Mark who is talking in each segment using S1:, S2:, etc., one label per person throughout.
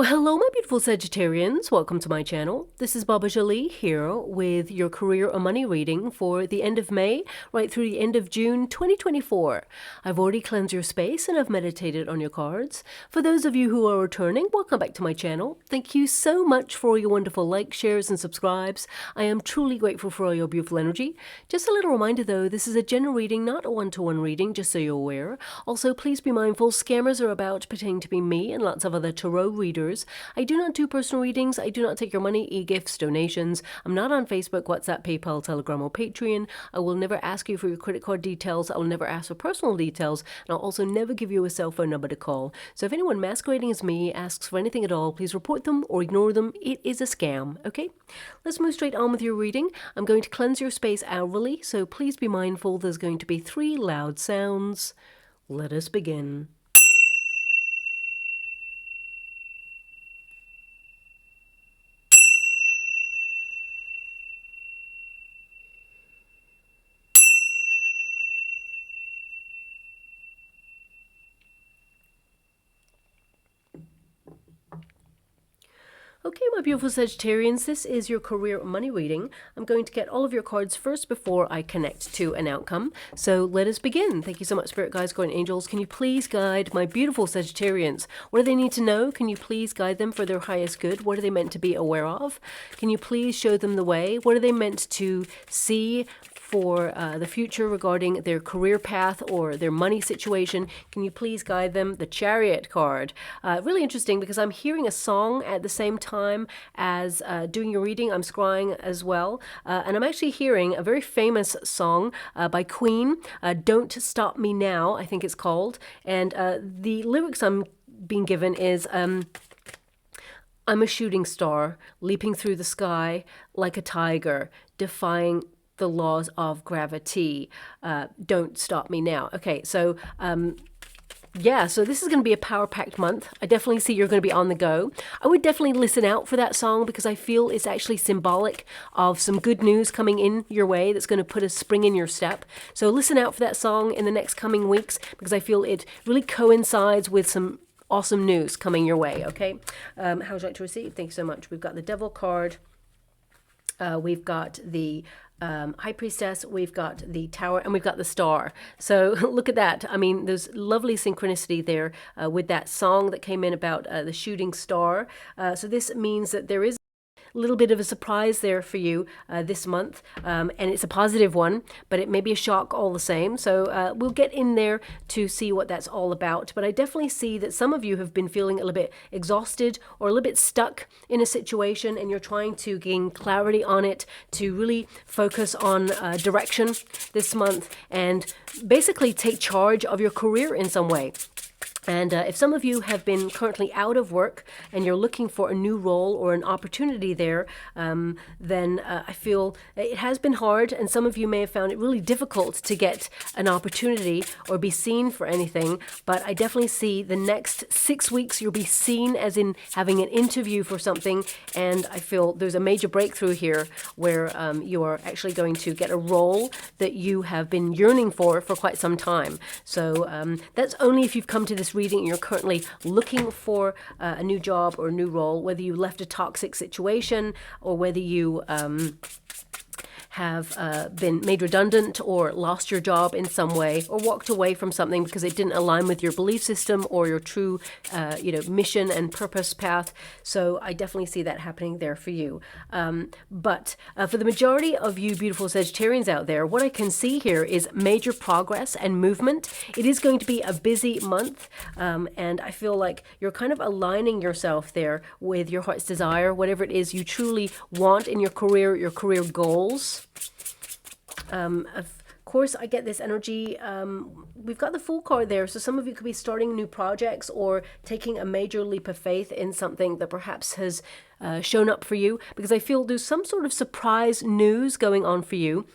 S1: Well, hello, my beautiful Sagittarians. Welcome to my channel. This is Baba Jolie here with your career or money reading for the end of May right through the end of June 2024. I've already cleansed your space and I've meditated on your cards. For those of you who are returning, welcome back to my channel. Thank you so much for all your wonderful likes, shares, and subscribes. I am truly grateful for all your beautiful energy. Just a little reminder though, this is a general reading, not a one-to-one reading, just so you're aware. Also, please be mindful, scammers are about pretending to be me and lots of other tarot readers. I do not do personal readings. I do not take your money, e-gifts, donations. I'm not on Facebook, WhatsApp, PayPal, Telegram, or Patreon. I will never ask you for your credit card details. I will never ask for personal details. And I'll also never give you a cell phone number to call. So if anyone masquerading as me asks for anything at all, please report them or ignore them. It is a scam, okay? Let's move straight on with your reading. I'm going to cleanse your space hourly, so please be mindful there's going to be 3 loud sounds. Let us begin. Okay, my beautiful Sagittarians, this is your career money reading. I'm going to get all of your cards first before I connect to an outcome. So let us begin. Thank you so much, Spirit Guides, Guardian Angels. Can you please guide my beautiful Sagittarians? What do they need to know? Can you please guide them for their highest good? What are they meant to be aware of? Can you please show them the way? What are they meant to see for the future regarding their career path or their money situation? Can you please guide them? The Chariot card. Really interesting because I'm hearing a song at the same time as doing your reading. I'm scrying as well. And I'm actually hearing a very famous song by Queen, Don't Stop Me Now, I think it's called. And the lyrics I'm being given is... I'm a shooting star, leaping through the sky like a tiger, defying the laws of gravity. Don't stop me now. Okay, so yeah, so this is going to be a power-packed month. I definitely see you're going to be on the go. I would definitely listen out for that song because I feel it's actually symbolic of some good news coming in your way that's going to put a spring in your step. So listen out for that song in the next coming weeks because I feel it really coincides with some awesome news coming your way, okay? How would you like to receive? Thank you so much. We've got the Devil card. We've got the High Priestess, we've got the Tower, and we've got the Star. So look at that. I mean, there's lovely synchronicity there with that song that came in about the shooting star. So this means that there is a little bit of a surprise there for you this month, and it's a positive one, but it may be a shock all the same. So we'll get in there to see what that's all about. But I definitely see that some of you have been feeling a little bit exhausted or a little bit stuck in a situation, and you're trying to gain clarity on it to really focus on direction this month and basically take charge of your career in some way. And if some of you have been currently out of work and you're looking for a new role or an opportunity there, then I feel it has been hard, and some of you may have found it really difficult to get an opportunity or be seen for anything. But I definitely see the next 6 weeks you'll be seen as in having an interview for something, and I feel there's a major breakthrough here where you are actually going to get a role that you have been yearning for quite some time. So that's only if you've come to this reading and you're currently looking for a new job or a new role, whether you left a toxic situation or whether you have been made redundant or lost your job in some way or walked away from something because it didn't align with your belief system or your true mission and purpose path. So I definitely see that happening there for you. But for the majority of you beautiful Sagittarians out there, what I can see here is major progress and movement. It is going to be a busy month, and I feel like you're kind of aligning yourself there with your heart's desire, whatever it is you truly want in your career goals. Of course, I get this energy. We've got the Fool card there, so some of you could be starting new projects or taking a major leap of faith in something that perhaps has shown up for you, because I feel there's some sort of surprise news going on for you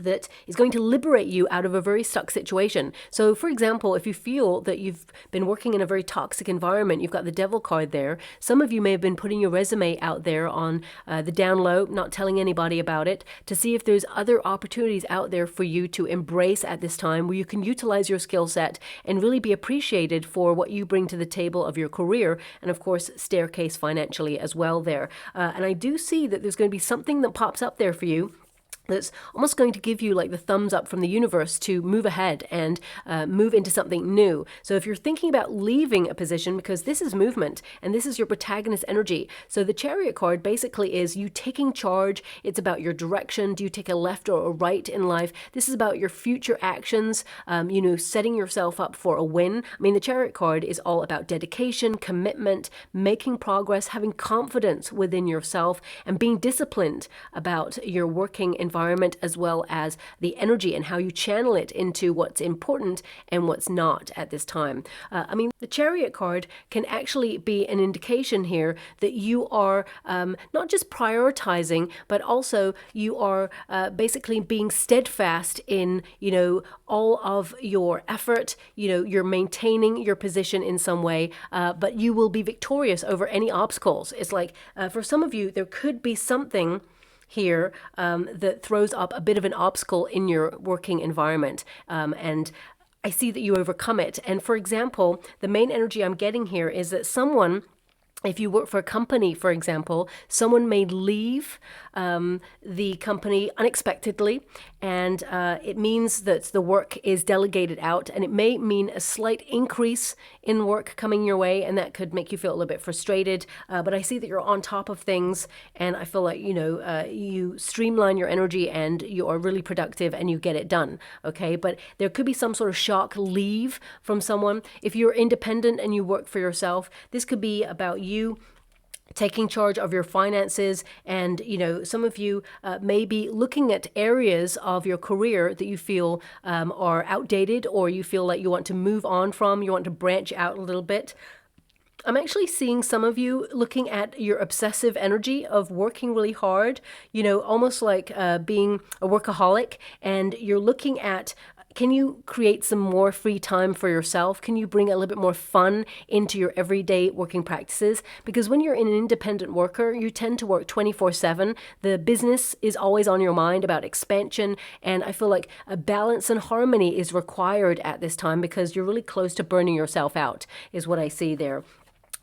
S1: that is going to liberate you out of a very stuck situation. So for example, if you feel that you've been working in a very toxic environment, you've got the Devil card there. Some of you may have been putting your resume out there on the down low, not telling anybody about it, to see if there's other opportunities out there for you to embrace at this time where you can utilize your skill set and really be appreciated for what you bring to the table of your career, and of course staircase financially as well there. And I do see that there's going to be something that pops up there for you that's almost going to give you like the thumbs up from the universe to move ahead and move into something new. So if you're thinking about leaving a position, because this is movement and this is your protagonist energy. So the Chariot card basically is you taking charge. It's about your direction. Do you take a left or a right in life? This is about your future actions, setting yourself up for a win. I mean, the Chariot card is all about dedication, commitment, making progress, having confidence within yourself, and being disciplined about your working environment, as well as the energy and how you channel it into what's important and what's not at this time. The Chariot card can actually be an indication here that you are not just prioritizing, but also you are basically being steadfast in, all of your effort. You're maintaining your position in some way, but you will be victorious over any obstacles. It's like, for some of you, there could be something here that throws up a bit of an obstacle in your working environment. And I see that you overcome it. And for example, the main energy I'm getting here is that someone, if you work for a company, for example, someone may leave the company unexpectedly, and it means that the work is delegated out, and it may mean a slight increase in work coming your way, and that could make you feel a little bit frustrated. But I see that you're on top of things, and I feel like, you streamline your energy and you are really productive and you get it done, okay? But there could be some sort of shock leave from someone. If you're independent and you work for yourself, this could be about you taking charge of your finances, and some of you may be looking at areas of your career that you feel are outdated, or you feel like you want to move on from, you want to branch out a little bit. I'm actually seeing some of you looking at your obsessive energy of working really hard, almost like being a workaholic, and you're looking at, can you create some more free time for yourself? Can you bring a little bit more fun into your everyday working practices? Because when you're an independent worker, you tend to work 24/7. The business is always on your mind about expansion. And I feel like a balance and harmony is required at this time because you're really close to burning yourself out, is what I see there.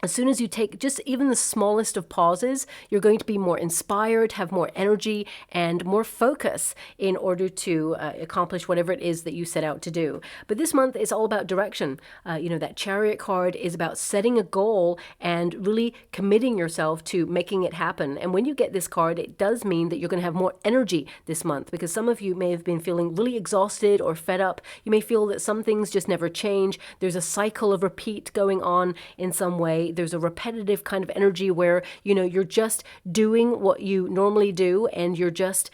S1: As soon as you take just even the smallest of pauses, you're going to be more inspired, have more energy, and more focus in order to accomplish whatever it is that you set out to do. But this month is all about direction. That Chariot card is about setting a goal and really committing yourself to making it happen. And when you get this card, it does mean that you're going to have more energy this month, because some of you may have been feeling really exhausted or fed up. You may feel that some things just never change. There's a cycle of repeat going on in some way. There's a repetitive kind of energy where, you're just doing what you normally do, and you're just,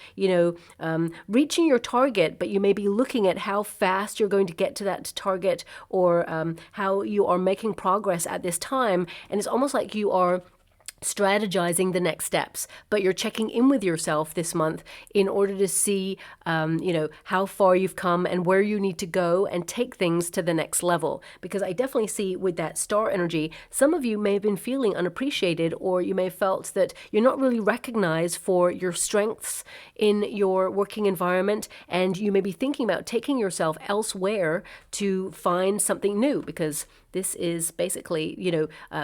S1: reaching your target, but you may be looking at how fast you're going to get to that target, or how you are making progress at this time. And it's almost like you are strategizing the next steps, but you're checking in with yourself this month in order to see, how far you've come and where you need to go and take things to the next level. Because I definitely see with that star energy, some of you may have been feeling unappreciated, or you may have felt that you're not really recognized for your strengths in your working environment, and you may be thinking about taking yourself elsewhere to find something new, because this is basically,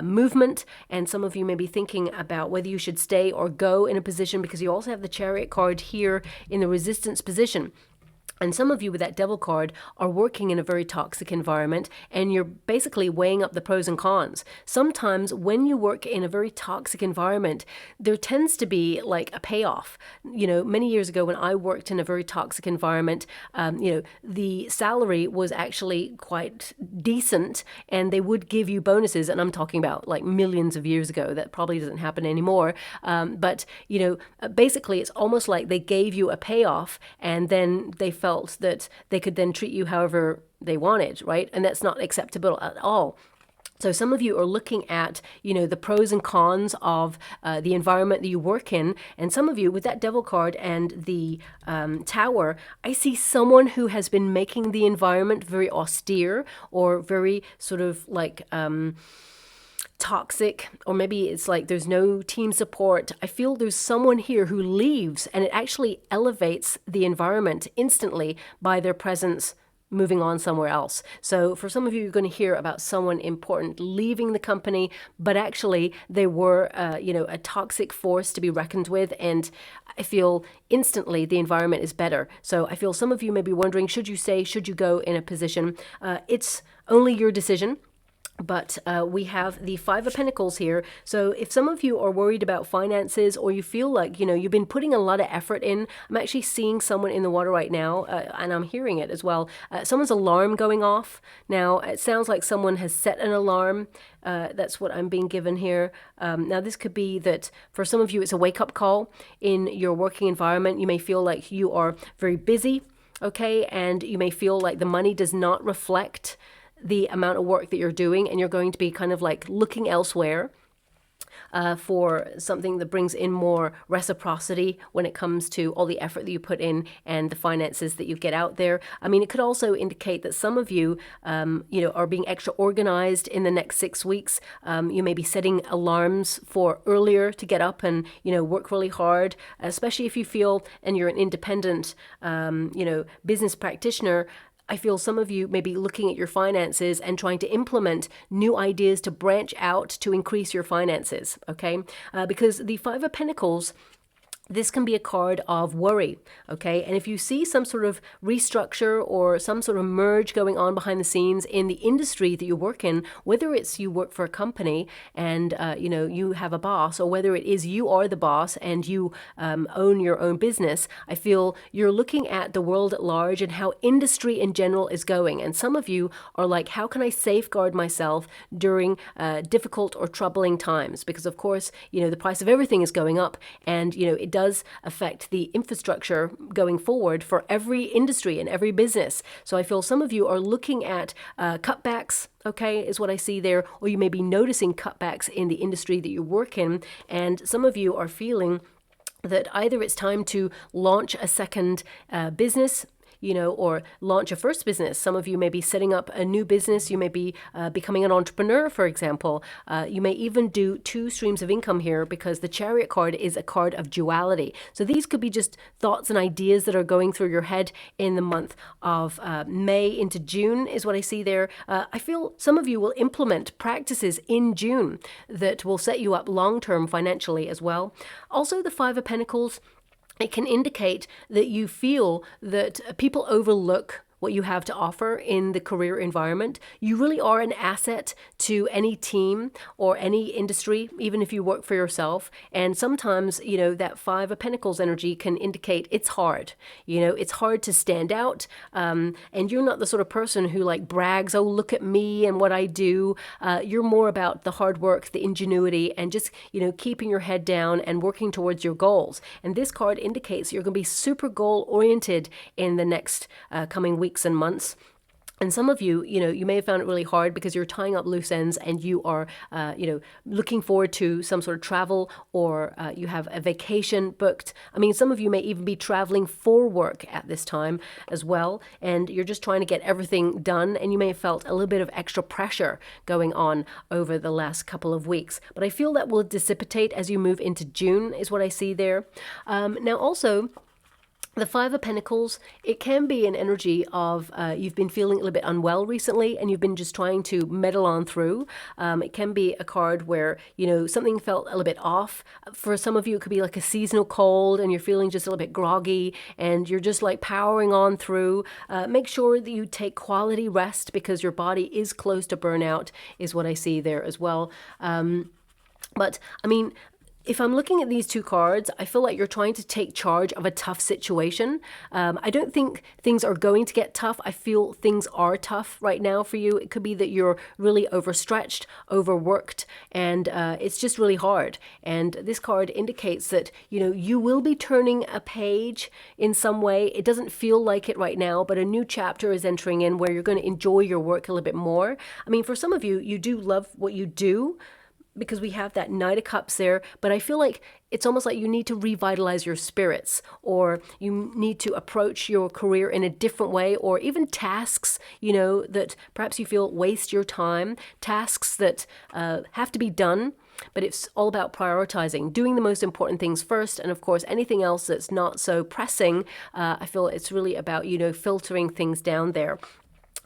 S1: movement, and some of you may be thinking about whether you should stay or go in a position, because you also have the Chariot card here in the resistance position. And some of you with that Devil card are working in a very toxic environment, and you're basically weighing up the pros and cons. Sometimes when you work in a very toxic environment, there tends to be like a payoff. Many years ago when I worked in a very toxic environment, the salary was actually quite decent, and they would give you bonuses. And I'm talking about like millions of years ago. That probably doesn't happen anymore. But basically it's almost like they gave you a payoff, and then they felt that they could then treat you however they wanted, right? And that's not acceptable at all. So some of you are looking at, the pros and cons of the environment that you work in. And some of you, with that Devil card and the Tower, I see someone who has been making the environment very austere or very sort of like toxic, or maybe it's like there's no team support. I feel there's someone here who leaves, and it actually elevates the environment instantly by their presence moving on somewhere else. So for some of you, you're going to hear about someone important leaving the company, but actually they were, a toxic force to be reckoned with. And I feel instantly the environment is better. So I feel some of you may be wondering, should you stay, should you go in a position? It's only your decision. But we have the Five of Pentacles here. So if some of you are worried about finances, or you feel like, you've been putting a lot of effort in, I'm actually seeing someone in the water right now, and I'm hearing it as well. Someone's alarm going off. Now, it sounds like someone has set an alarm. That's what I'm being given here. Now, this could be that for some of you, it's a wake-up call in your working environment. You may feel like you are very busy, okay? And you may feel like the money does not reflect the amount of work that you're doing, and you're going to be kind of like looking elsewhere for something that brings in more reciprocity when it comes to all the effort that you put in and the finances that you get out there. I mean, it could also indicate that some of you, are being extra organized in the next 6 weeks. You may be setting alarms for earlier to get up and, work really hard, especially if you feel, and you're an independent, business practitioner. I feel some of you may be looking at your finances and trying to implement new ideas to branch out to increase your finances, okay? Because the Five of Pentacles, this can be a card of worry, okay? And if you see some sort of restructure or some sort of merge going on behind the scenes in the industry that you work in, whether it's you work for a company and, you have a boss, or whether it is you are the boss and you own your own business, I feel you're looking at the world at large and how industry in general is going. And some of you are like, how can I safeguard myself during difficult or troubling times? Because, of course, the price of everything is going up, and, it does affect the infrastructure going forward for every industry and every business. So I feel some of you are looking at cutbacks, okay, is what I see there, or you may be noticing cutbacks in the industry that you work in, and some of you are feeling that either it's time to launch a second business, or launch a first business. Some of you may be setting up a new business. You may be becoming an entrepreneur, for example. You may even do 2 streams of income here, because the Chariot card is a card of duality. So these could be just thoughts and ideas that are going through your head in the month of May into June is what I see there. I feel some of you will implement practices in June that will set you up long-term financially as well. Also, the Five of Pentacles, it can indicate that you feel that people overlook what you have to offer in the career environment. You really are an asset to any team or any industry, even if you work for yourself. And sometimes, that Five of Pentacles energy can indicate it's hard. It's hard to stand out. And you're not the sort of person who like brags, oh, look at me and what I do. You're more about the hard work, the ingenuity, and just, keeping your head down and working towards your goals. And this card indicates you're going to be super goal oriented in the next coming weeks and months. And some of you, you may have found it really hard because you're tying up loose ends, and you are, looking forward to some sort of travel, or you have a vacation booked. I mean, some of you may even be traveling for work at this time as well, and you're just trying to get everything done, and you may have felt a little bit of extra pressure going on over the last couple of weeks. But I feel that will dissipate as you move into June, is what I see there. Now, also, the Five of Pentacles, it can be an energy of you've been feeling a little bit unwell recently, and you've been just trying to meddle on through. It can be a card where, something felt a little bit off. For some of you, it could be like a seasonal cold, and you're feeling just a little bit groggy, and you're just like powering on through. Make sure that you take quality rest, because your body is close to burnout, is what I see there as well. But I mean, if I'm looking at these two cards, I feel like you're trying to take charge of a tough situation. I don't think things are going to get tough. I feel things are tough right now for you. It could be that you're really overstretched, overworked, and it's just really hard. And this card indicates that, you will be turning a page in some way. It doesn't feel like it right now, but a new chapter is entering in where you're going to enjoy your work a little bit more. I mean, for some of you, you do love what you do, because we have that Knight of Cups there, but I feel like it's almost like you need to revitalize your spirits, or you need to approach your career in a different way, or even tasks, that perhaps you feel waste your time, tasks that have to be done, but it's all about prioritizing, doing the most important things first, and of course anything else that's not so pressing, I feel it's really about, filtering things down there.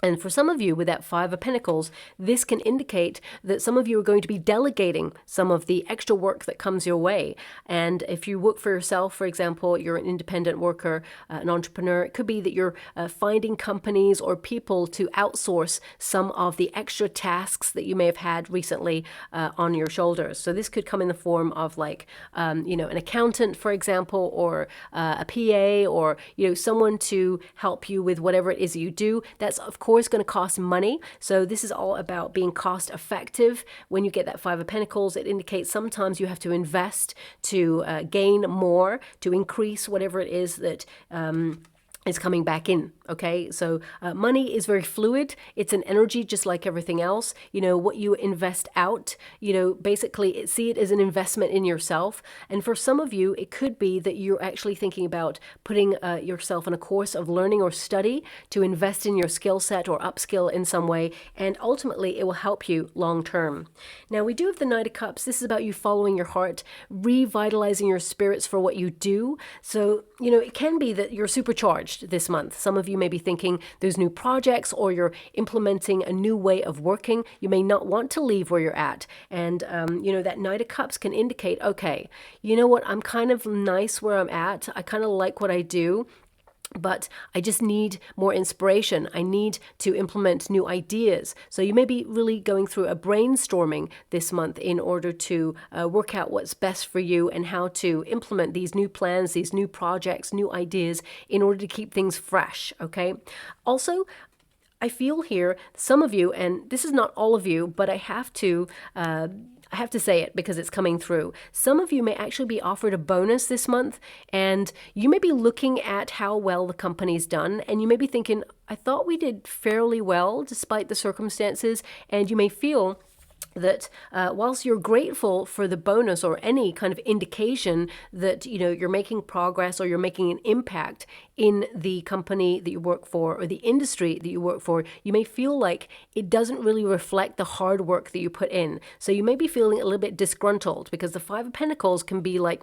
S1: And for some of you with that Five of Pentacles, this can indicate that some of you are going to be delegating some of the extra work that comes your way. And if you work for yourself, for example, you're an independent worker, an entrepreneur, it could be that you're finding companies or people to outsource some of the extra tasks that you may have had recently on your shoulders. So this could come in the form of like, an accountant, for example, or a PA, or, someone to help you with whatever it is that you do. That's, of course, going to cost money. So this is all about being cost effective. When you get that Five of Pentacles, it indicates sometimes you have to invest to gain more, to increase whatever it is that is coming back in. Okay, so money is very fluid. It's an energy just like everything else. What you invest out, basically see it as an investment in yourself. And for some of you, it could be that you're actually thinking about putting yourself on a course of learning or study to invest in your skill set or upskill in some way. And ultimately, it will help you long term. Now, we do have the Knight of Cups. This is about you following your heart, revitalizing your spirits for what you do. So, it can be that you're supercharged this month. Some of you may be thinking there's new projects, or you're implementing a new way of working. You may not want to leave where you're at. And, that Knight of Cups can indicate, okay, you know what? I'm kind of nice where I'm at. I kind of like what I do, but I just need more inspiration. I need to implement new ideas. So you may be really going through a brainstorming this month in order to work out what's best for you and how to implement these new plans, these new projects, new ideas in order to keep things fresh, okay? Also, I feel here, some of you, and this is not all of you, but I have to say it because it's coming through. Some of you may actually be offered a bonus this month, and you may be looking at how well the company's done, and you may be thinking, I thought we did fairly well despite the circumstances, and you may feel that whilst you're grateful for the bonus or any kind of indication that you're making progress or you're making an impact in the company that you work for or the industry that you work for, you may feel like it doesn't really reflect the hard work that you put in. So you may be feeling a little bit disgruntled because the Five of Pentacles can be like,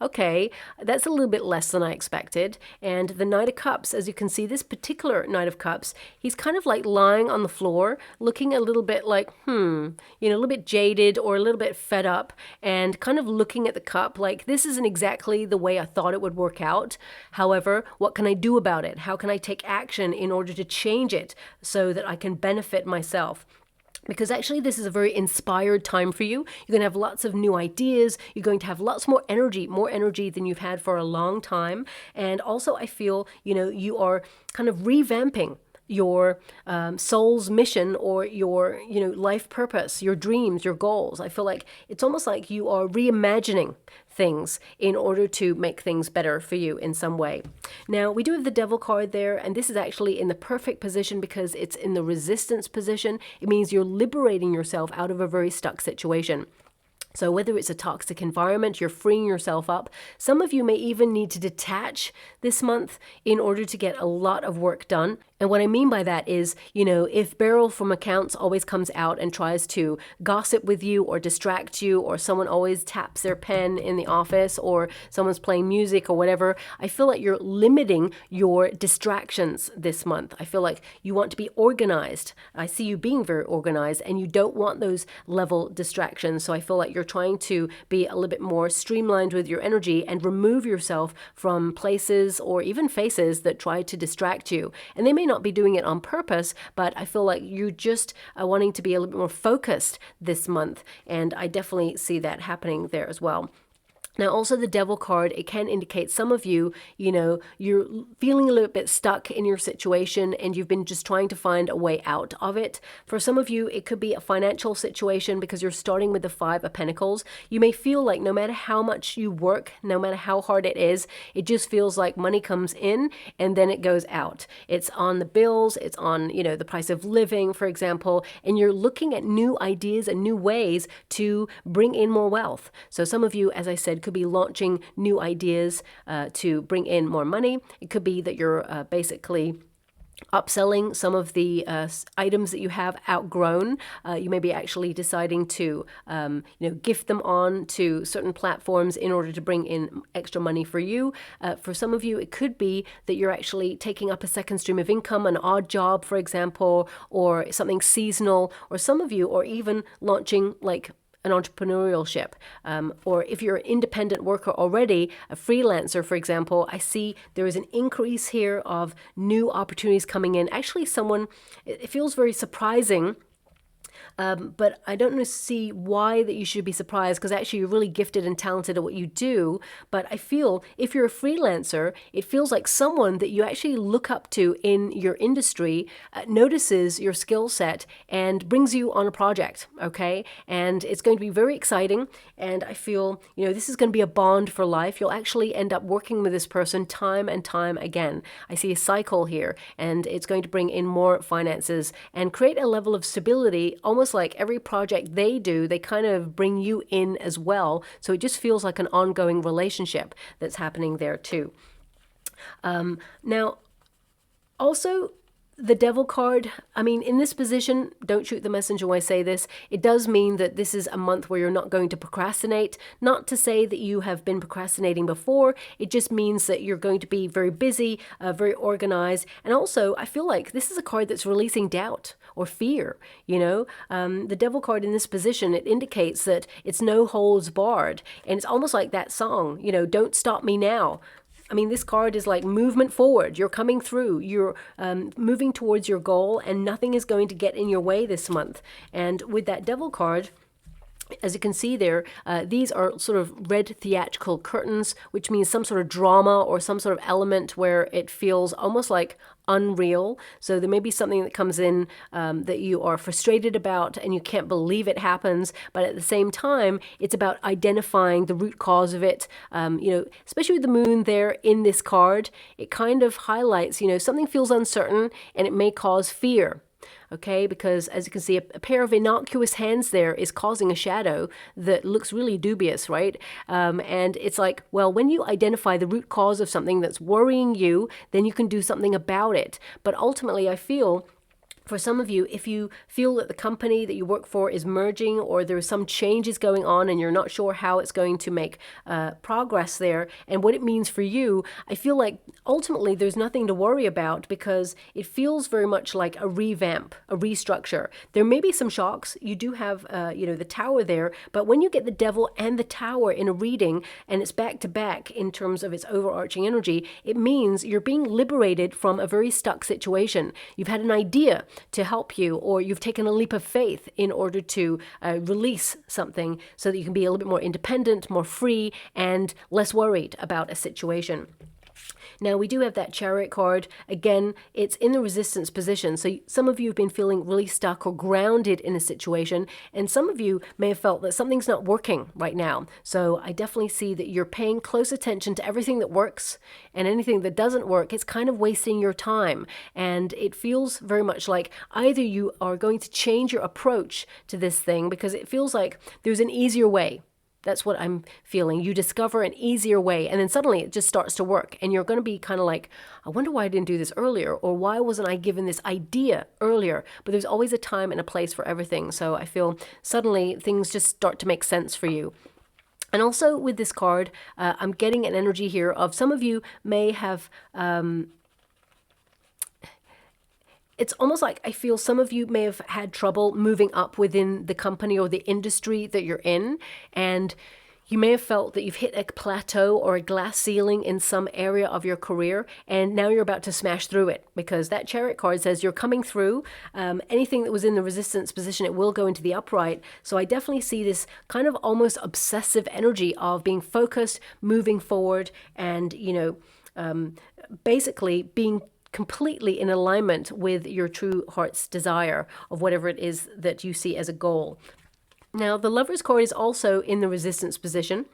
S1: okay, that's a little bit less than I expected. And the Knight of Cups, as you can see, this particular Knight of Cups, he's kind of like lying on the floor, looking a little bit like, a little bit jaded or a little bit fed up, and kind of looking at the cup like, this isn't exactly the way I thought it would work out. However, what can I do about it? How can I take action in order to change it so that I can benefit myself? Because actually this is a very inspired time for you. You're going to have lots of new ideas. You're going to have lots more energy than you've had for a long time. And also I feel, you are kind of revamping your soul's mission or your, life purpose, your dreams, your goals. I feel like it's almost like you are reimagining things in order to make things better for you in some way. Now, we do have the Devil card there, and this is actually in the perfect position because it's in the resistance position. It means you're liberating yourself out of a very stuck situation. So whether it's a toxic environment, you're freeing yourself up. Some of you may even need to detach this month in order to get a lot of work done. And what I mean by that is, if Beryl from accounts always comes out and tries to gossip with you or distract you, or someone always taps their pen in the office, or someone's playing music or whatever, I feel like you're limiting your distractions this month. I feel like you want to be organized. I see you being very organized, and you don't want those level distractions. So I feel like you're you're trying to be a little bit more streamlined with your energy and remove yourself from places or even faces that try to distract you. And they may not be doing it on purpose, but I feel like you're just wanting to be a little bit more focused this month. And I definitely see that happening there as well. Now, also the Devil card, it can indicate some of you, you know, you're feeling a little bit stuck in your situation and you've been just trying to find a way out of it. For some of you, it could be a financial situation because you're starting with the Five of Pentacles. You may feel like no matter how much you work, no matter how hard it is, it just feels like money comes in and then it goes out. It's on the bills, it's on, you know, the price of living, for example, and you're looking at new ideas and new ways to bring in more wealth. So some of you, as I said, could be launching new ideas to bring in more money. It could be that you're basically upselling some of the items that you have outgrown. You may be actually deciding to gift them on to certain platforms in order to bring in extra money for you. For some of you, it could be that you're actually taking up a second stream of income, an odd job, for example, or something seasonal, or some of you are even launching like an entrepreneurship, or if you're an independent worker already, a freelancer, for example, I see there is an increase here of new opportunities coming in. Actually, it feels very surprising. But I don't see why that you should be surprised, because actually you're really gifted and talented at what you do. But I feel if you're a freelancer, it feels like someone that you actually look up to in your industry notices your skill set and brings you on a project, okay? And it's going to be very exciting. And I feel, this is going to be a bond for life. You'll actually end up working with this person time and time again. I see a cycle here, and it's going to bring in more finances and create a level of stability, almost like every project they do, they kind of bring you in as well. So it just feels like an ongoing relationship that's happening there too. Now, also, the Devil card, I mean, in this position, don't shoot the messenger when I say this, it does mean that this is a month where you're not going to procrastinate. Not to say that you have been procrastinating before, it just means that you're going to be very busy, very organized. And also, I feel like this is a card that's releasing doubt or fear, The Devil card in this position, it indicates that it's no holds barred. And it's almost like that song, Don't Stop Me Now. I mean, this card is like movement forward. You're coming through. You're moving towards your goal, and nothing is going to get in your way this month. And with that Devil card, as you can see there, these are sort of red theatrical curtains, which means some sort of drama or some sort of element where it feels almost like unreal. So there may be something that comes in that you are frustrated about and you can't believe it happens, but at the same time, it's about identifying the root cause of it. Especially with the moon there in this card, it kind of highlights, something feels uncertain and it may cause fear. Okay, because as you can see, a pair of innocuous hands there is causing a shadow that looks really dubious, right? And it's like, well, when you identify the root cause of something that's worrying you, then you can do something about it. But ultimately, I feel, for some of you, if you feel that the company that you work for is merging or there are some changes going on and you're not sure how it's going to make progress there and what it means for you, I feel like ultimately there's nothing to worry about because it feels very much like a revamp, a restructure. There may be some shocks. You do have, the Tower there, but when you get the Devil and the Tower in a reading and it's back to back in terms of its overarching energy, it means you're being liberated from a very stuck situation. You've had an idea to help you, or you've taken a leap of faith in order to release something so that you can be a little bit more independent, more free, and less worried about a situation. Now, we do have that Chariot card. Again, it's in the resistance position. So some of you have been feeling really stuck or grounded in a situation, and some of you may have felt that something's not working right now. So I definitely see that you're paying close attention to everything that works, and anything that doesn't work, it's kind of wasting your time. And it feels very much like either you are going to change your approach to this thing because it feels like there's an easier way. That's what I'm feeling. You discover an easier way, and then suddenly it just starts to work. And you're going to be kind of like, I wonder why I didn't do this earlier, or why wasn't I given this idea earlier? But there's always a time and a place for everything. So I feel suddenly things just start to make sense for you. And also with this card, I'm getting an energy here of some of you may have it's almost like I feel some of you may have had trouble moving up within the company or the industry that you're in, and you may have felt that you've hit a plateau or a glass ceiling in some area of your career, and now you're about to smash through it, because that Chariot card says you're coming through. Anything that was in the resistance position, it will go into the upright. So I definitely see this kind of almost obsessive energy of being focused, moving forward, and, basically being completely in alignment with your true heart's desire of whatever it is that you see as a goal. Now, the Lover's card is also in the resistance position.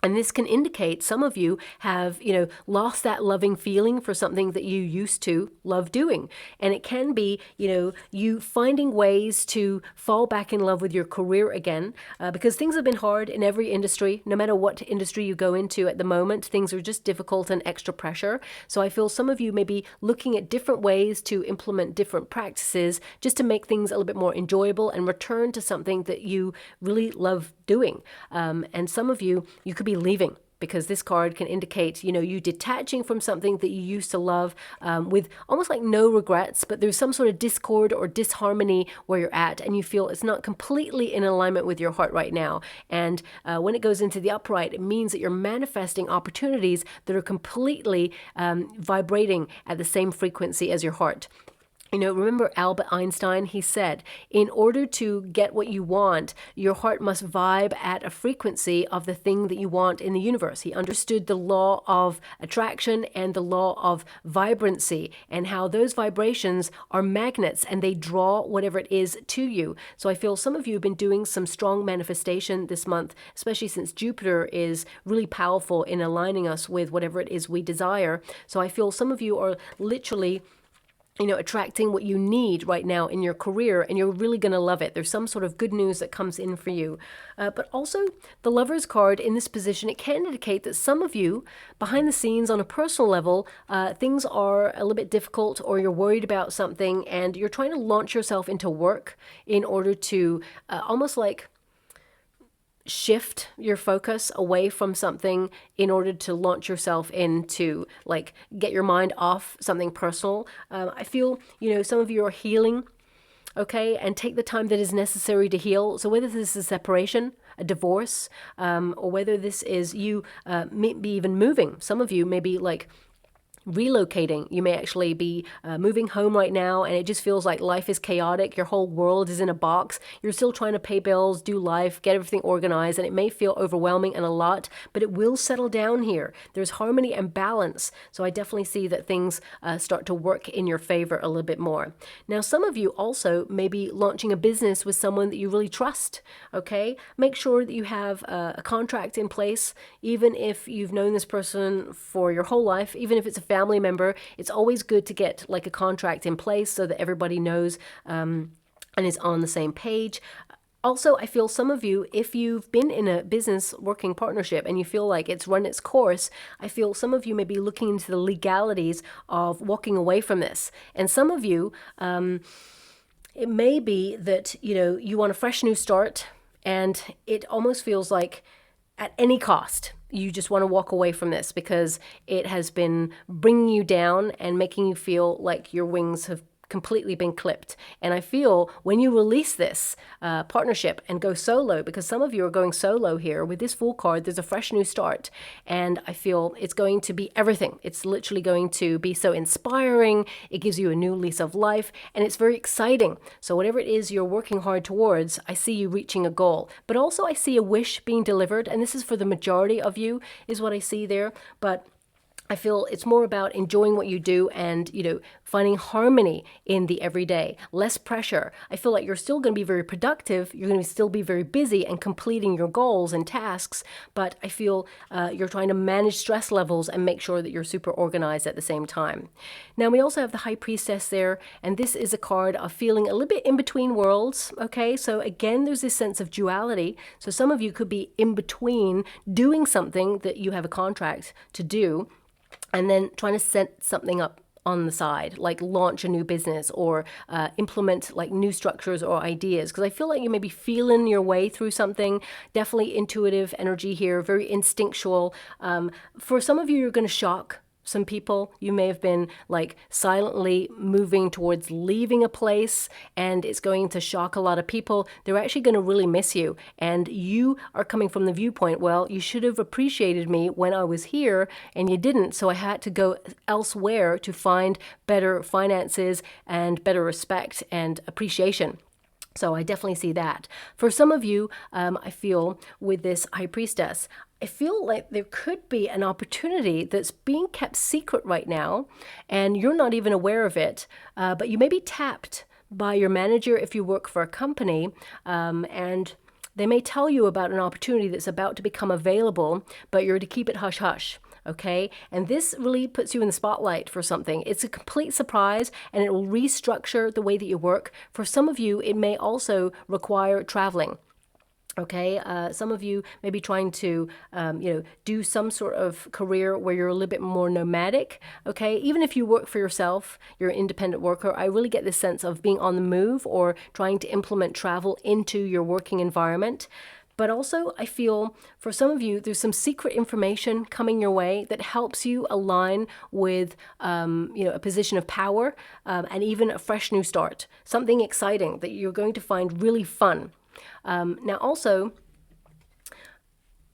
S1: And this can indicate some of you have, lost that loving feeling for something that you used to love doing. And it can be, you finding ways to fall back in love with your career again, because things have been hard in every industry. No matter what industry you go into at the moment, things are just difficult and extra pressure. So I feel some of you may be looking at different ways to implement different practices just to make things a little bit more enjoyable and return to something that you really love doing. And some of you could be leaving, because this card can indicate, you detaching from something that you used to love, with almost like no regrets, but there's some sort of discord or disharmony where you're at, and you feel it's not completely in alignment with your heart right now. And when it goes into the upright, it means that you're manifesting opportunities that are completely vibrating at the same frequency as your heart. Remember Albert Einstein? He said, in order to get what you want, your heart must vibe at a frequency of the thing that you want in the universe. He understood the law of attraction and the law of vibrancy, and how those vibrations are magnets and they draw whatever it is to you. So I feel some of you have been doing some strong manifestation this month, especially since Jupiter is really powerful in aligning us with whatever it is we desire. So I feel some of you are literally attracting what you need right now in your career, and you're really going to love it. There's some sort of good news that comes in for you. But also the Lover's card in this position, it can indicate that some of you behind the scenes on a personal level, things are a little bit difficult, or you're worried about something and you're trying to launch yourself into work in order to almost like shift your focus away from something in order to launch yourself into, like, get your mind off something personal. I feel, some of you are healing, okay, and take the time that is necessary to heal. So whether this is a separation, a divorce, or whether this is you maybe even moving. Some of you may be like relocating. You may actually be moving home right now, and it just feels like life is chaotic. Your whole world is in a box. You're still trying to pay bills, do life, get everything organized, and it may feel overwhelming and a lot, but it will settle down here. There's harmony and balance. So I definitely see that things start to work in your favor a little bit more. Now, some of you also may be launching a business with someone that you really trust, okay? Make sure that you have a contract in place, even if you've known this person for your whole life, even if it's a family member. It's always good to get like a contract in place so that everybody knows and is on the same page. Also, I feel some of you, if you've been in a business working partnership and you feel like it's run its course, I feel some of you may be looking into the legalities of walking away from this. And some of you, it may be that, you want a fresh new start, and it almost feels like at any cost, you just want to walk away from this because it has been bringing you down and making you feel like your wings have completely been clipped. And I feel when you release this partnership and go solo, because some of you are going solo here with this Fool card, there's a fresh new start, and I feel it's going to be everything. It's literally going to be so inspiring. It gives you a new lease of life, and it's very exciting. So whatever it is you're working hard towards, I see you reaching a goal, but also I see a wish being delivered, and this is for the majority of you is what I see there. But I feel it's more about enjoying what you do and, finding harmony in the everyday, less pressure. I feel like you're still going to be very productive. You're going to still be very busy and completing your goals and tasks. But I feel you're trying to manage stress levels and make sure that you're super organized at the same time. Now, we also have the High Priestess there. And this is a card of feeling a little bit in between worlds. Okay, so again, there's this sense of duality. So some of you could be in between doing something that you have a contract to do, and then trying to set something up on the side, like launch a new business or implement like new structures or ideas. Because I feel like you may be feeling your way through something. Definitely intuitive energy here, very instinctual. For some of you, you're going to shock some people. You may have been like silently moving towards leaving a place, and it's going to shock a lot of people. They're actually going to really miss you. And you are coming from the viewpoint, well, you should have appreciated me when I was here and you didn't. So I had to go elsewhere to find better finances and better respect and appreciation. So I definitely see that. For some of you, I feel with this High Priestess, I feel like there could be an opportunity that's being kept secret right now, and you're not even aware of it, but you may be tapped by your manager if you work for a company, and they may tell you about an opportunity that's about to become available, but you're to keep it hush-hush. Okay, and this really puts you in the spotlight for something. It's a complete surprise, and it will restructure the way that you work. For some of you, it may also require traveling. Okay, some of you may be trying to, do some sort of career where you're a little bit more nomadic. Okay, even if you work for yourself, you're an independent worker, I really get this sense of being on the move or trying to implement travel into your working environment. But also, I feel for some of you, there's some secret information coming your way that helps you align with, a position of power and even a fresh new start. Something exciting that you're going to find really fun. Now, also,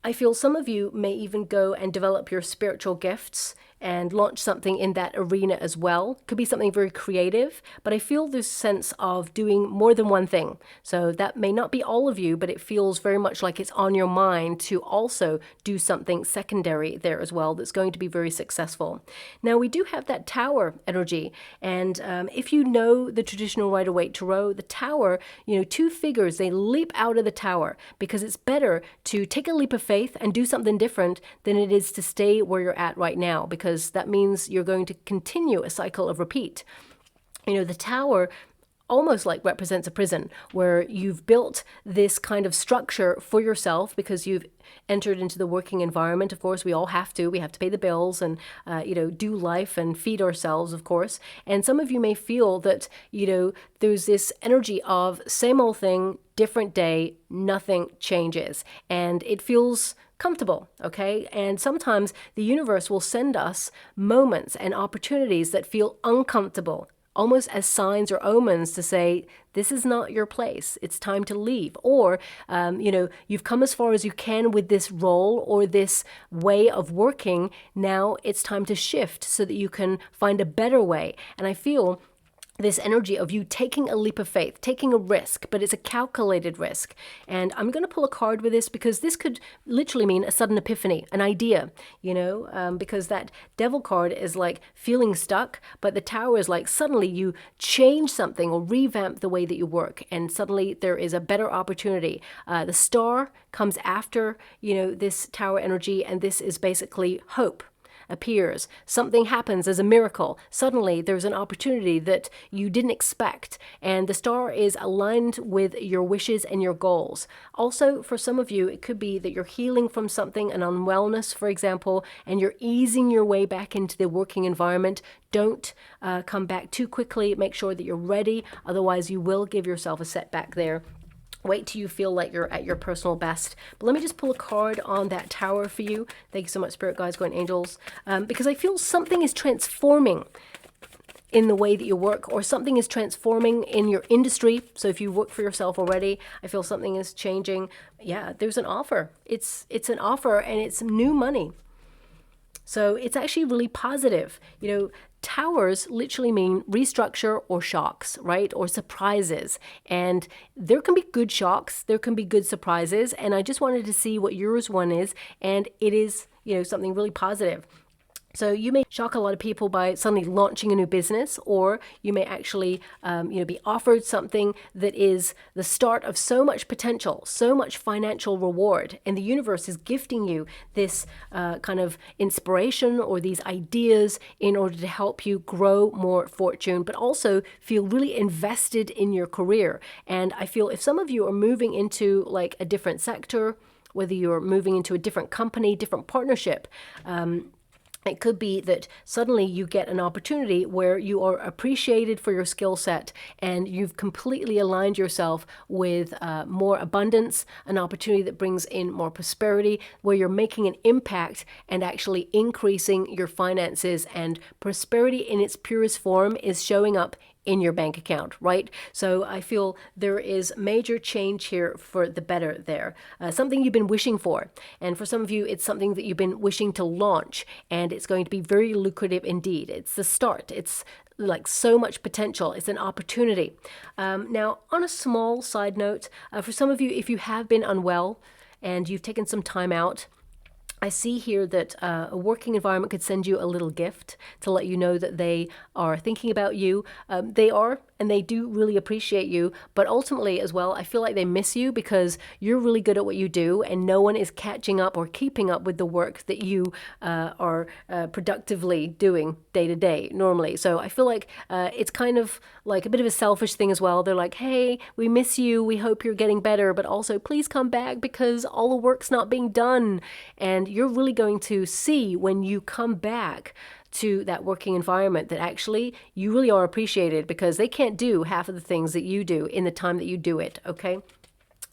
S1: I feel some of you may even go and develop your spiritual gifts and launch something in that arena as well. Could be something very creative, but I feel this sense of doing more than one thing. So that may not be all of you, but it feels very much like it's on your mind to also do something secondary there as well that's going to be very successful. Now, we do have that Tower energy, and if you know the traditional Rider-Waite Tarot, the Tower, two figures, they leap out of the Tower because it's better to take a leap of faith and do something different than it is to stay where you're at right now, because that means you're going to continue a cycle of repeat. The Tower almost like represents a prison where you've built this kind of structure for yourself because you've entered into the working environment. Of course, we all have to. We have to pay the bills and, do life and feed ourselves, of course. And some of you may feel that, there's this energy of same old thing, different day, nothing changes. And it feels comfortable, okay? And sometimes the universe will send us moments and opportunities that feel uncomfortable, almost as signs or omens to say, this is not your place. It's time to leave. Or, you've come as far as you can with this role or this way of working. Now it's time to shift so that you can find a better way. And I feel this energy of you taking a leap of faith, taking a risk, but it's a calculated risk. And I'm going to pull a card with this because this could literally mean a sudden epiphany, an idea, because that Devil card is like feeling stuck, but the Tower is like suddenly you change something or revamp the way that you work, and suddenly there is a better opportunity. The Star comes after, this Tower energy, and this is basically hope appears. Something happens as a miracle. Suddenly there's an opportunity that you didn't expect, and the Star is aligned with your wishes and your goals. Also, for some of you, it could be that you're healing from something, an unwellness, for example, and you're easing your way back into the working environment. Don't come back too quickly. Make sure that you're ready. Otherwise, you will give yourself a setback there. Wait till you feel like you're at your personal best. But let me just pull a card on that Tower for you. Thank you so much, Spirit Guides, Guardian Angels. Because I feel something is transforming in the way that you work, or something is transforming in your industry. So if you work for yourself already, I feel something is changing. Yeah, there's an offer. It's an offer, and it's new money. So it's actually really positive. Towers literally mean restructure or shocks, right? Or surprises. And there can be good shocks, there can be good surprises. And I just wanted to see what yours one is. And it is, something really positive. So you may shock a lot of people by suddenly launching a new business, or you may actually, be offered something that is the start of so much potential, so much financial reward, and the universe is gifting you this kind of inspiration or these ideas in order to help you grow more fortune, but also feel really invested in your career. And I feel if some of you are moving into like a different sector, whether you're moving into a different company, different partnership, It could be that suddenly you get an opportunity where you are appreciated for your skill set and you've completely aligned yourself with more abundance, an opportunity that brings in more prosperity, where you're making an impact and actually increasing your finances, and prosperity in its purest form is showing up in your bank account, right? So I feel there is major change here for the better there. Something you've been wishing for. And for some of you, it's something that you've been wishing to launch, and it's going to be very lucrative indeed. It's the start. It's like so much potential. It's an opportunity. Now, on a small side note, for some of you, if you have been unwell and you've taken some time out, I see here that a working environment could send you a little gift to let you know that they are thinking about you. They are, and they do really appreciate you. But ultimately as well, I feel like they miss you because you're really good at what you do, and no one is catching up or keeping up with the work that you are productively doing day to day normally. So I feel like it's kind of like a bit of a selfish thing as well. They're like, hey, we miss you. We hope you're getting better, but also please come back because all the work's not being done. And you're really going to see when you come back to that working environment that actually you really are appreciated, because they can't do half of the things that you do in the time that you do it, okay?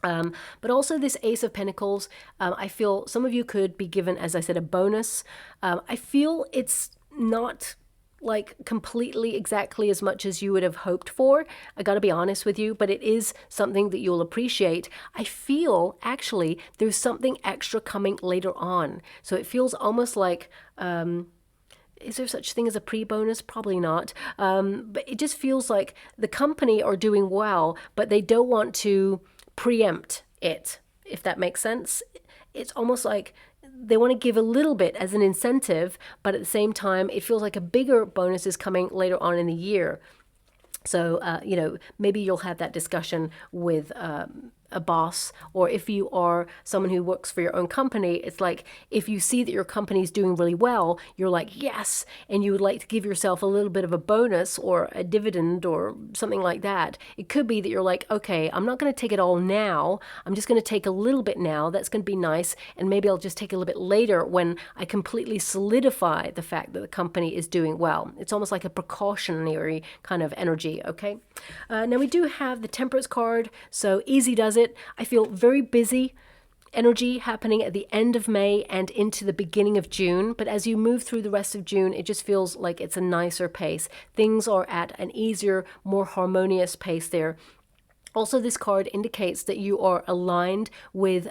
S1: But also this Ace of Pentacles, I feel some of you could be given, as I said, a bonus. I feel it's not like completely exactly as much as you would have hoped for. I got to be honest with you, but it is something that you'll appreciate. I feel actually there's something extra coming later on. So it feels almost like, is there such thing as a pre-bonus? Probably not. But it just feels like the company are doing well, but they don't want to preempt it, if that makes sense. It's almost like they want to give a little bit as an incentive, but at the same time, it feels like a bigger bonus is coming later on in the year. So, maybe you'll have that discussion with a boss, or if you are someone who works for your own company, it's like if you see that your company is doing really well, you're like, yes, and you would like to give yourself a little bit of a bonus or a dividend or something like that. It could be that you're like, okay, I'm not going to take it all now. I'm just going to take a little bit now. That's going to be nice. And maybe I'll just take a little bit later when I completely solidify the fact that the company is doing well. It's almost like a precautionary kind of energy, okay? Now we do have the Temperance card, so easy does it. I feel very busy energy happening at the end of May and into the beginning of June, but as you move through the rest of June, it just feels like it's a nicer pace. Things are at an easier, more harmonious pace there. Also, this card indicates that you are aligned with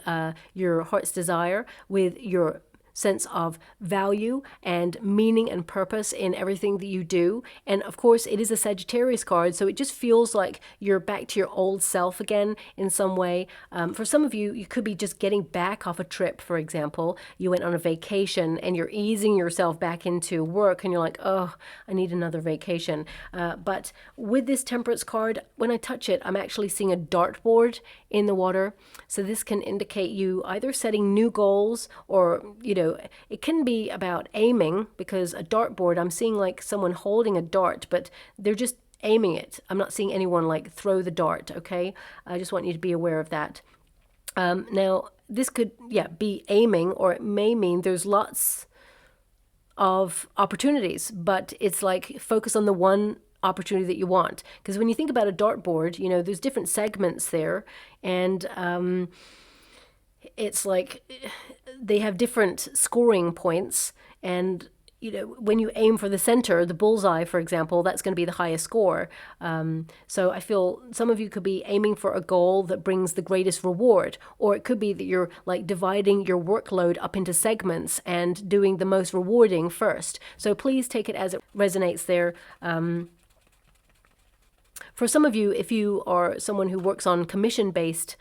S1: your heart's desire, with your sense of value and meaning and purpose in everything that you do. And of course, it is a Sagittarius card, so it just feels like you're back to your old self again in some way. For some of you, you could be just getting back off a trip, for example. You went on a vacation and you're easing yourself back into work and you're like, oh, I need another vacation. But with this Temperance card, when I touch it, I'm actually seeing a dartboard in the water. So this can indicate you either setting new goals, or, it can be about aiming, because a dartboard, I'm seeing like someone holding a dart, but they're just aiming it. I'm not seeing anyone like throw the dart, okay? I just want you to be aware of that. Now, this could, be aiming, or it may mean there's lots of opportunities, but it's like focus on the one opportunity that you want. Because when you think about a dartboard, there's different segments there, and it's like they have different scoring points, and when you aim for the center, the bullseye, for example, that's going to be the highest score. So I feel some of you could be aiming for a goal that brings the greatest reward, or it could be that you're like dividing your workload up into segments and doing the most rewarding first. So please take it as it resonates there. For some of you, if you are someone who works on commission-based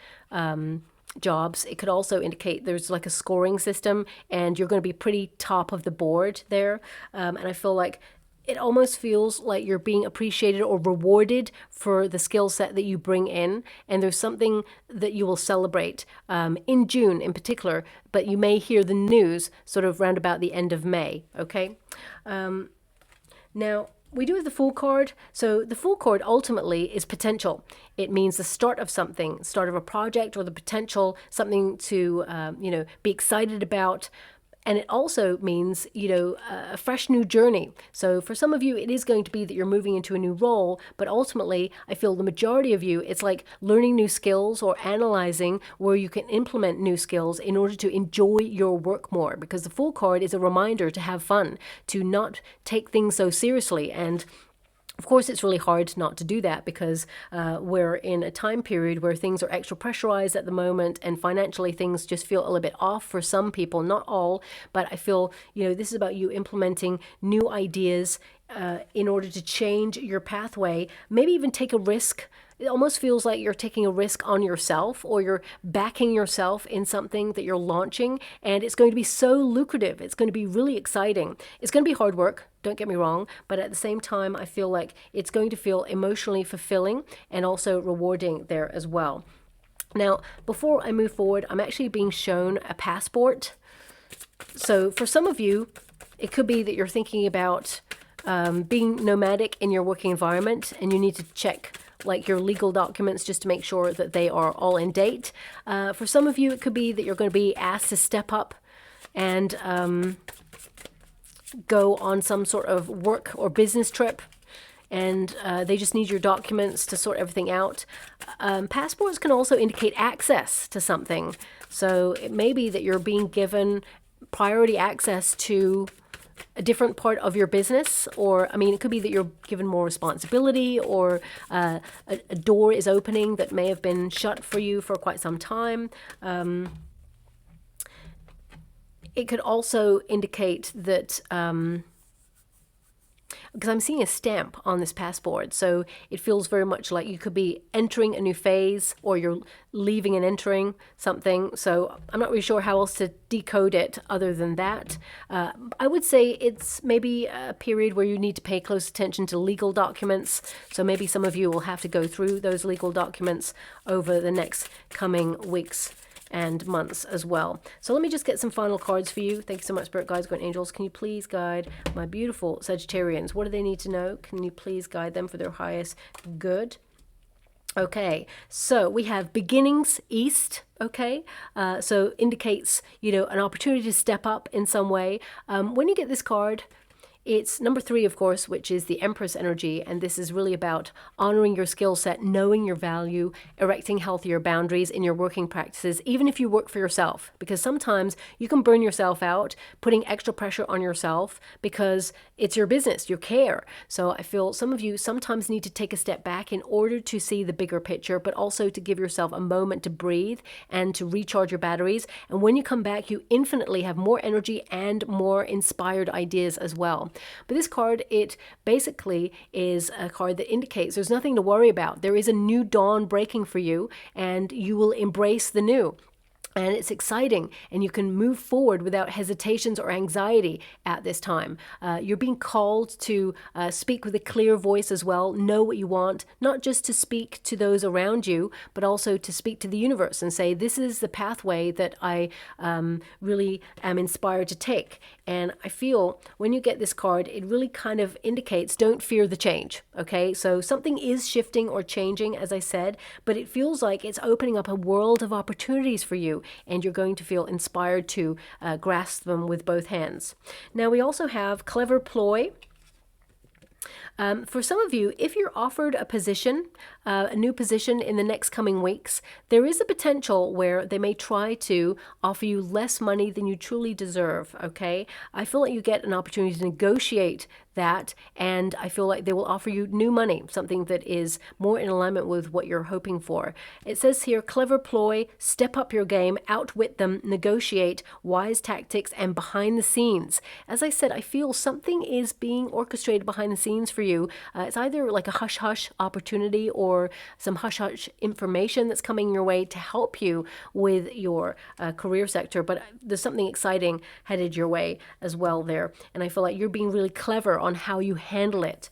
S1: jobs, it could also indicate there's like a scoring system and you're going to be pretty top of the board there. And I feel like it almost feels like you're being appreciated or rewarded for the skill set that you bring in. And there's something that you will celebrate in June in particular, but you may hear the news sort of round about the end of May, okay? Now, we do have the Fool card. So the Fool card ultimately is potential. It means the start of something, start of a project, or the potential, something to, be excited about. And it also means, a fresh new journey. So for some of you, it is going to be that you're moving into a new role, but ultimately, I feel the majority of you, it's like learning new skills or analyzing where you can implement new skills in order to enjoy your work more, because the Fool card is a reminder to have fun, to not take things so seriously. And of course, it's really hard not to do that because we're in a time period where things are extra pressurized at the moment, and financially things just feel a little bit off for some people, not all. But I feel, this is about you implementing new ideas in order to change your pathway, maybe even take a risk. It almost feels like you're taking a risk on yourself, or you're backing yourself in something that you're launching, and it's going to be so lucrative. It's going to be really exciting. It's going to be hard work, don't get me wrong, but at the same time, I feel like it's going to feel emotionally fulfilling and also rewarding there as well. Now, before I move forward, I'm actually being shown a passport. So for some of you, it could be that you're thinking about being nomadic in your working environment, and you need to check like your legal documents just to make sure that they are all in date. For some of you, it could be that you're going to be asked to step up and go on some sort of work or business trip, and they just need your documents to sort everything out. Passports can also indicate access to something. So it may be that you're being given priority access to a different part of your business, or it could be that you're given more responsibility, or a door is opening that may have been shut for you for quite some time. It could also indicate that because I'm seeing a stamp on this passport, so it feels very much like you could be entering a new phase, or you're leaving and entering something. So I'm not really sure how else to decode it other than that. I would say it's maybe a period where you need to pay close attention to legal documents. So maybe some of you will have to go through those legal documents over the next coming weeks and months as well. So let me just get some final cards for you. Thank you so much, Spirit Guides, Guardian Angels. Can you please guide my beautiful Sagittarians? What do they need to know? Can you please guide them for their highest good? Okay, so we have beginnings east. Okay, so indicates, an opportunity to step up in some way. When you get this card, it's number 3, of course, which is the Empress energy. And this is really about honoring your skill set, knowing your value, erecting healthier boundaries in your working practices, even if you work for yourself. Because sometimes you can burn yourself out, putting extra pressure on yourself because it's your business, your care. So I feel some of you sometimes need to take a step back in order to see the bigger picture, but also to give yourself a moment to breathe and to recharge your batteries. And when you come back, you infinitely have more energy and more inspired ideas as well. But this card, it basically is a card that indicates there's nothing to worry about. There is a new dawn breaking for you, and you will embrace the new. And it's exciting, and you can move forward without hesitations or anxiety at this time. You're being called to speak with a clear voice as well, know what you want, not just to speak to those around you, but also to speak to the universe and say, this is the pathway that I really am inspired to take. And I feel when you get this card, it really kind of indicates don't fear the change, okay? So something is shifting or changing, as I said, but it feels like it's opening up a world of opportunities for you, and you're going to feel inspired to grasp them with both hands. Now, we also have clever ploy. For some of you, if you're offered a position, a new position in the next coming weeks, there is a potential where they may try to offer you less money than you truly deserve, okay? I feel like you get an opportunity to negotiate that, and I feel like they will offer you new money, something that is more in alignment with what you're hoping for. It says here, clever ploy, step up your game, outwit them, negotiate, wise tactics, and behind the scenes. As I said, I feel something is being orchestrated behind the scenes for you. It's either like a hush-hush opportunity or some hush-hush information that's coming your way to help you with your career sector, but there's something exciting headed your way as well there. And I feel like you're being really clever on how you handle it.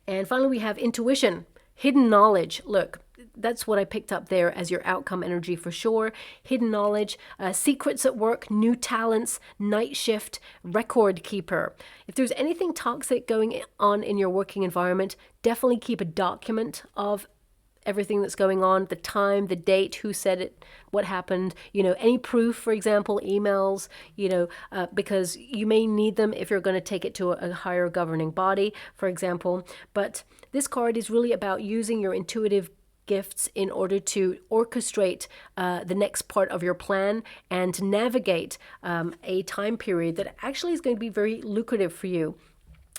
S1: And finally, we have intuition, hidden knowledge. Look, that's what I picked up there as your outcome energy for sure. Hidden knowledge, secrets at work, new talents, night shift, record keeper. If there's anything toxic going on in your working environment, definitely keep a document of everything that's going on, the time, the date, who said it, what happened, you know, any proof, for example, emails, you know, because you may need them if you're going to take it to a higher governing body, for example. But this card is really about using your intuitive gifts in order to orchestrate the next part of your plan and to navigate a time period that actually is going to be very lucrative for you.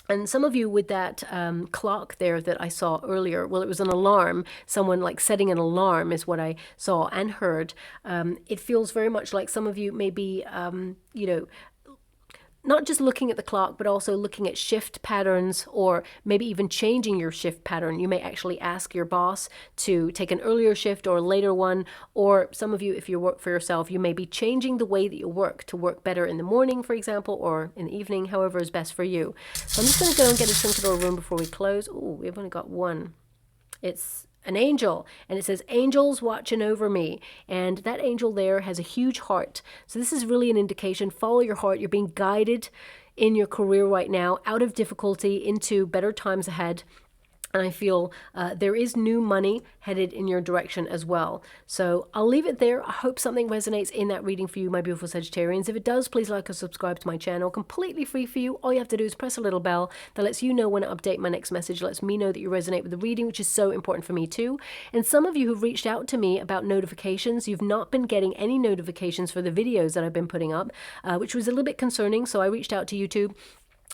S1: And some of you with that clock there that I saw earlier, well, it was an alarm. Someone like setting an alarm is what I saw and heard. It feels very much like some of you may be, you know, not just looking at the clock, but also looking at shift patterns, or maybe even changing your shift pattern. You may actually ask your boss to take an earlier shift or a later one, or some of you, if you work for yourself, you may be changing the way that you work to work better in the morning, for example, or in the evening, however is best for you. So I'm just going to go and get a trinket room before we close. Oh, we've only got one. It's an angel, and it says angels watching over me, and that angel there has a huge heart. So this is really an indication. Follow your heart. You're being guided in your career right now out of difficulty into better times ahead. And I feel there is new money headed in your direction as well. So I'll leave it there. I hope something resonates in that reading for you, my beautiful Sagittarians. If it does, please like or subscribe to my channel. Completely free for you. All you have to do is press a little bell that lets you know when I update my next message. Lets me know that you resonate with the reading, which is so important for me too. And some of you who've reached out to me about notifications, you've not been getting any notifications for the videos that I've been putting up, which was a little bit concerning. So I reached out to YouTube.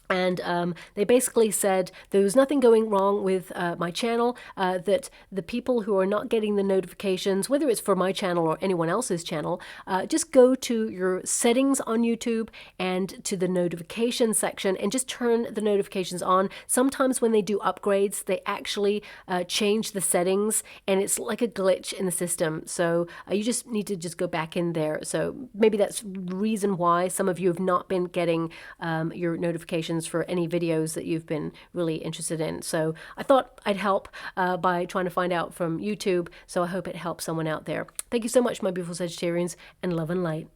S1: And they basically said there was nothing going wrong with my channel, that the people who are not getting the notifications, whether it's for my channel or anyone else's channel, just go to your settings on YouTube and to the notification section and just turn the notifications on. Sometimes when they do upgrades, they actually change the settings, and it's like a glitch in the system. So you just need to just go back in there. So maybe that's the reason why some of you have not been getting your notifications for any videos that you've been really interested in. So I thought I'd help by trying to find out from YouTube. So I hope it helps someone out there. Thank you so much, my beautiful Sagittarians, and love and light.